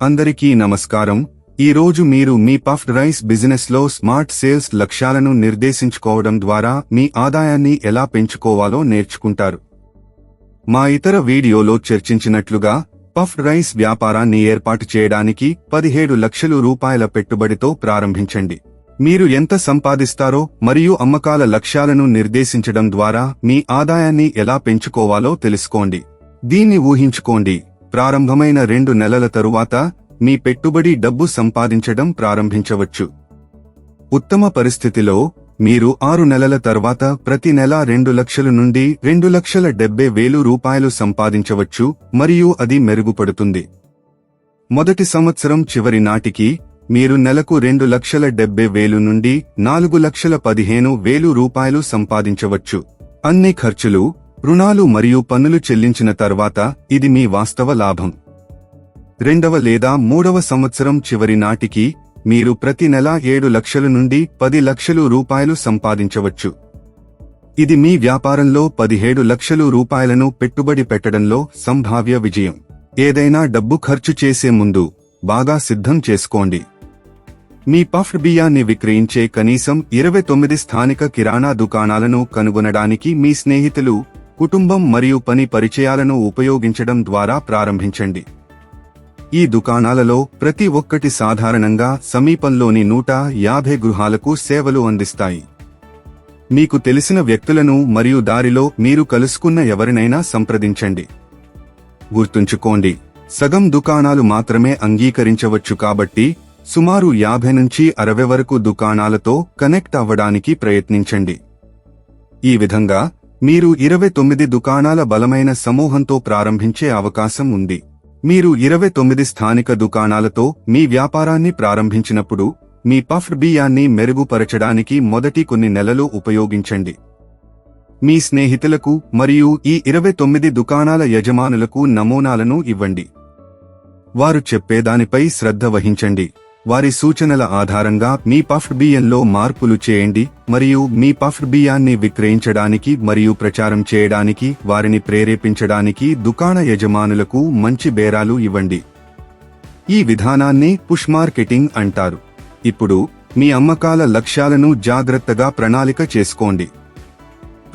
అందరికీ నమస్కారం. ఈ రోజు మీరు మీ పఫ్డ్ రైస్ బిజినెస్ లో స్మార్ట్ సేల్స్ లక్ష్యాలను నిర్దేశించుకోవడం ద్వారా మీ ఆదాయాన్ని ఎలా పెంచుకోవాలో నేర్చుకుంటారు. మా ఇతర వీడియోలో చర్చించినట్లుగా పఫ్డ్ రైస్ వ్యాపారాన్ని ఏర్పాటు చేయడానికి 17 లక్షల రూపాయల పెట్టుబడితో ప్రారంభించండి. మీరు ఎంత సంపాదిస్తారో మరియు అమ్మకాల లక్ష్యాలను నిర్దేశించడం ద్వారా మీ ఆదాయాన్ని ఎలా పెంచుకోవాలో తెలుసుకోండి. దీన్ని ఊహించుకోండి. ప్రారంభమైన 2 నెలల తరువాత మీ పెట్టుబడి డబ్బు సంపాదించడం ప్రారంభించవచ్చు. ఉత్తమ పరిస్థితిలో మీరు 6 నెలల తర్వాత ప్రతి నెల 2 లక్షల నుండి 2,70,000 రూపాయలు సంపాదించవచ్చు మరియు అది మెరుగుపడుతుంది. మొదటి సంవత్సరం చివరి నాటికి మీరు నెలకు 2,70,000 నుండి 4,15,000 రూపాయలు సంపాదించవచ్చు. అన్ని ఖర్చులు, రుణాలు మరియు పన్నులు చెల్లించిన తర్వాత ఇది మీ వాస్తవ లాభం. 2వ లేదా 3వ సంవత్సరం చివరి నాటికి మీరు ప్రతి నెల 7 లక్షల నుండి 10 లక్షల రూపాయలు సంపాదించవచ్చు. ఇది మీ వ్యాపారంలో 17 లక్షల రూపాయలను పెట్టుబడి పెట్టడంలో సంభావ్య విజయం. ఏదైనా డబ్బు ఖర్చు చేసే ముందు బాగా సిద్ధం చేసుకోండి. మీ పఫ్డ్ బియ్యాన్ని విక్రయించే కనీసం 29 స్థానిక కిరాణా దుకాణాలను కనుగొనడానికి మీ స్నేహితులు, కుటుంబం మరియు పని పరిచయాలను ఉపయోగించడం ద్వారా ప్రారంభించండి. ఈ దుకాణాలలో ప్రతి ఒక్కటి సాధారణంగా సమీపంలోని 150 గృహాలకు సేవలు అందిస్తాయి. మీకు తెలిసిన వ్యక్తులను మరియు దారిలో మీరు కలుసుకున్న ఎవరినైనా సంప్రదించండి. గుర్తుంచుకోండి, సగం దుకాణాలు మాత్రమే అంగీకరించవచ్చు కాబట్టి సుమారు 50 నుంచి 60 వరకు దుకాణాలతో కనెక్ట్ అవ్వడానికి ప్రయత్నించండి. ఈ విధంగా మీరు 29 దుకాణాల బలమైన సమూహంతో ప్రారంభించే అవకాశం ఉంది. మీరు 29 స్థానిక దుకాణాలతో మీ వ్యాపారాన్ని ప్రారంభించినప్పుడు మీ పఫ్డ్ బియ్యాన్ని మెరుగుపరచడానికి మొదటి కొన్ని నెలలు ఉపయోగించండి. మీ స్నేహితులకు మరియు ఈ 29 దుకాణాల యజమానులకు నమూనాలను ఇవ్వండి. వారు చెప్పేదానిపై శ్రద్ధ వహించండి. వారి సూచనల ఆధారంగా మీ పఫ్డ్ బియ్యంలో మార్పులు చేయండి మరియు మీ పఫ్డ్ బియ్యాన్ని విక్రయించడానికి మరియు ప్రచారం చేయడానికి వారిని ప్రేరేపించడానికి దుకాణ యజమానులకు మంచి బేరాలు ఇవ్వండి. ఈ విధానాన్ని పుష్ మార్కెటింగ్ అంటారు. ఇప్పుడు మీ అమ్మకాల లక్ష్యాలను జాగ్రత్తగా ప్రణాళిక చేసుకోండి.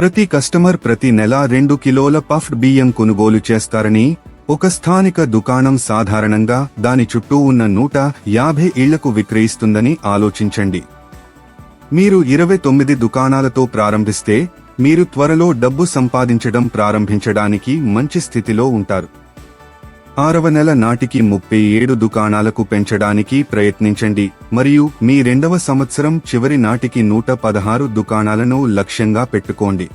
ప్రతి కస్టమర్ ప్రతి నెల 2 కిలోల పఫ్డ్ బియ్యం కొనుగోలు చేస్తారని ఒక స్థానిక దుకాణం సాధారణంగా దాని చుట్టూ ఉన్న 150 ఇళ్లకు విక్రయిస్తుందని ఆలోచించండి. మీరు 29 దుకాణాలతో ప్రారంభిస్తే మీరు త్వరలో డబ్బు సంపాదించడం ప్రారంభించడానికి మంచి స్థితిలో ఉంటారు. 6వ నెల నాటికి 37 దుకాణాలకు పెంచడానికి ప్రయత్నించండి మరియు మీ 2వ సంవత్సరం చివరి నాటికి 116 దుకాణాలను లక్ష్యంగా పెట్టుకోండి.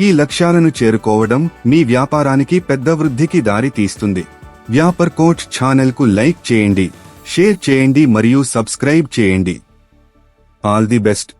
ఈ లక్ష్యాలను చేరుకోవడం మీ వ్యాపారానికి పెద్ద వృద్ధికి దారి తీస్తుంది. వ్యాపార్ కోచ్ ఛానల్కు లైక్ చేయండి, షేర్ చేయండి మరియు సబ్స్క్రైబ్ చేయండి. All the best.